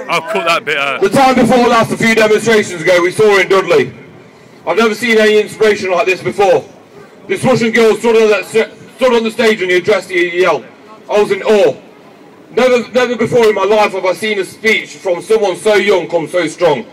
I'll cut that bit out. The time before last, a few demonstrations ago, we saw in Dudley. I've never seen any inspiration like this before. This Russian girl stood on the stage and he addressed the yell. I was in awe. Never before in my life have I seen a speech from someone so young come so strong.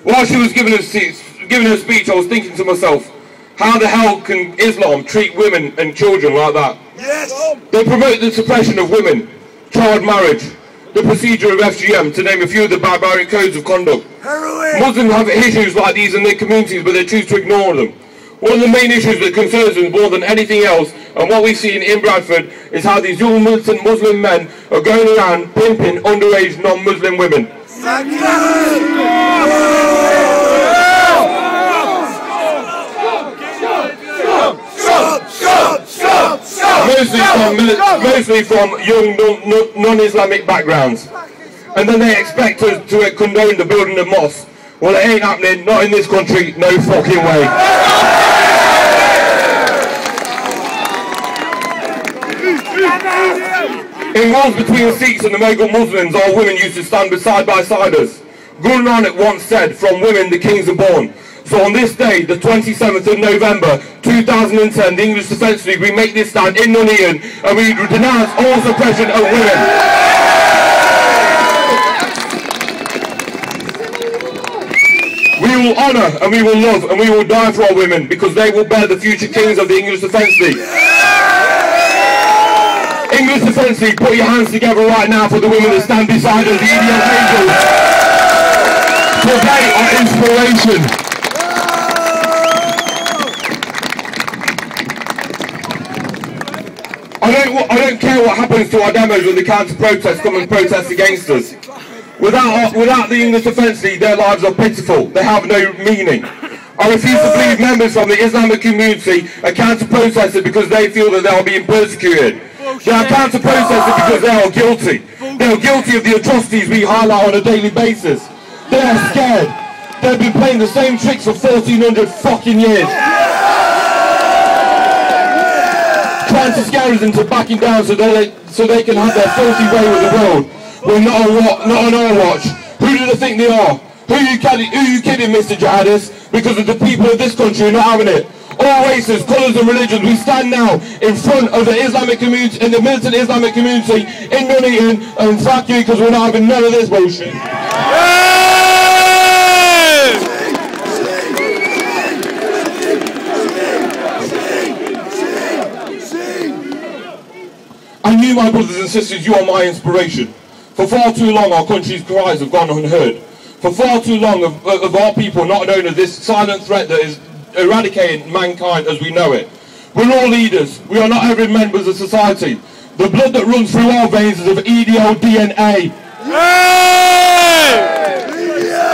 While she was giving her speech, I was thinking to myself, how the hell can Islam treat women and children like that? Yes. They promote the suppression of women, child marriage, the procedure of FGM, to name a few of the barbaric codes of conduct. Heroin. Muslims have issues like these in their communities, but they choose to ignore them. One of the main issues that concerns us more than anything else, and what we've seen in Bradford, is how these young militant Muslim men are going around pimping underage non-Muslim women. Mostly from young non-Islamic backgrounds. And then they expect us to condone the building of mosques. Well, it ain't happening, not in this country, no fucking way. In wars between the Sikhs and the Mughal Muslims, our women used to stand side by side us. Guru Nanak once said, from women the kings are born. So on this day, the 27th of November 2010, the English Defence League, we make this stand in Nuneaton and we denounce all suppression of women. We will honour and we will love and we will die for our women because they will bear the future kings of the English Defence League. English Defence League, put your hands together right now for the women that stand beside us, the EDL Angels. Today, our inspiration. I don't care what happens to our demos when the counter-protests come and protest against us. Without the English Defence League, their lives are pitiful. They have no meaning. I refuse to believe members from the Islamic community are counter-protested because they feel that they are being persecuted. They are counter-protested because they are guilty. They are guilty of the atrocities we highlight on a daily basis. They are scared. They've been playing the same tricks for 1400 fucking years. Trying to scare us into backing down so they can have their filthy way with the world. Well, not on our watch. Who do they think they are? Who are you kidding, Mr. Jihadist? Because of the people of this country are not having it. All races, colours and religions, we stand now in front of the Islamic community, in the militant Islamic community in Nuneaton, and fuck you because we're not having none of this bullshit. I knew, my brothers and sisters, you are my inspiration. For far too long our country's cries have gone unheard. For far too long of our people not known of this silent threat that is eradicating mankind as we know it. We're all leaders. We are not every members of society. The blood that runs through our veins is of EDL DNA.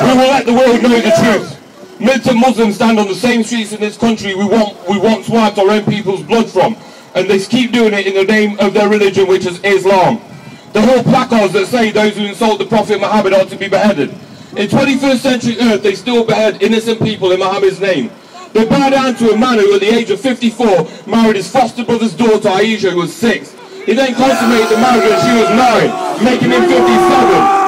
We will let the world know the truth. Militant Muslims stand on the same streets in this country we once wiped our own people's blood from. And they keep doing it in the name of their religion, which is Islam. The whole placards that say those who insult the Prophet Muhammad ought to be beheaded. In 21st century Earth, they still behead innocent people in Muhammad's name. They bow down to a man who, at the age of 54, married his foster brother's daughter Aisha, who was 6. He then consummated the marriage when she was 9, making him 57.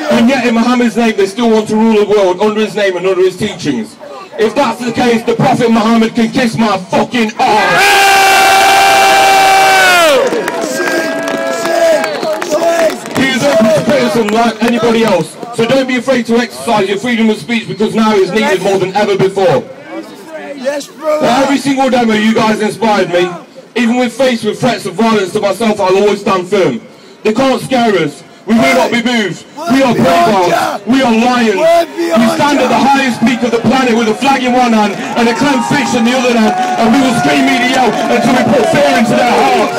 And yet in Muhammad's name they still want to rule the world under his name and under his teachings. If that's the case, the Prophet Muhammad can kiss my fucking ass. He is open to criticism like anybody else, so don't be afraid to exercise your freedom of speech because now it is needed more than ever before. Yes, brother. Every single demo you guys inspired me. Even when faced with threats of violence to myself, I'll always stand firm. They can't scare us. We will not be moved. We are bravehearts. We are lions. We stand at the highest peak of the planet with a flag in one hand and a clenched fist in the other hand, and we will scream EDL until we put fear into their hearts.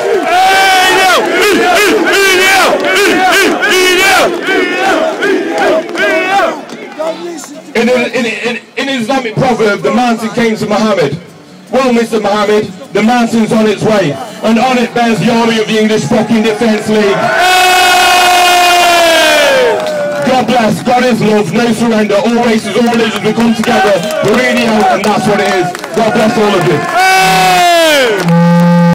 In an Islamic proverb, the mountain came to Muhammad. Well, Mr. Muhammad, the mountain's on its way. and on it bears Yori of the English fucking Defence League. God bless, God is love, no surrender, all races, all religions will come together, we're really out, and that's what it is. God bless all of you.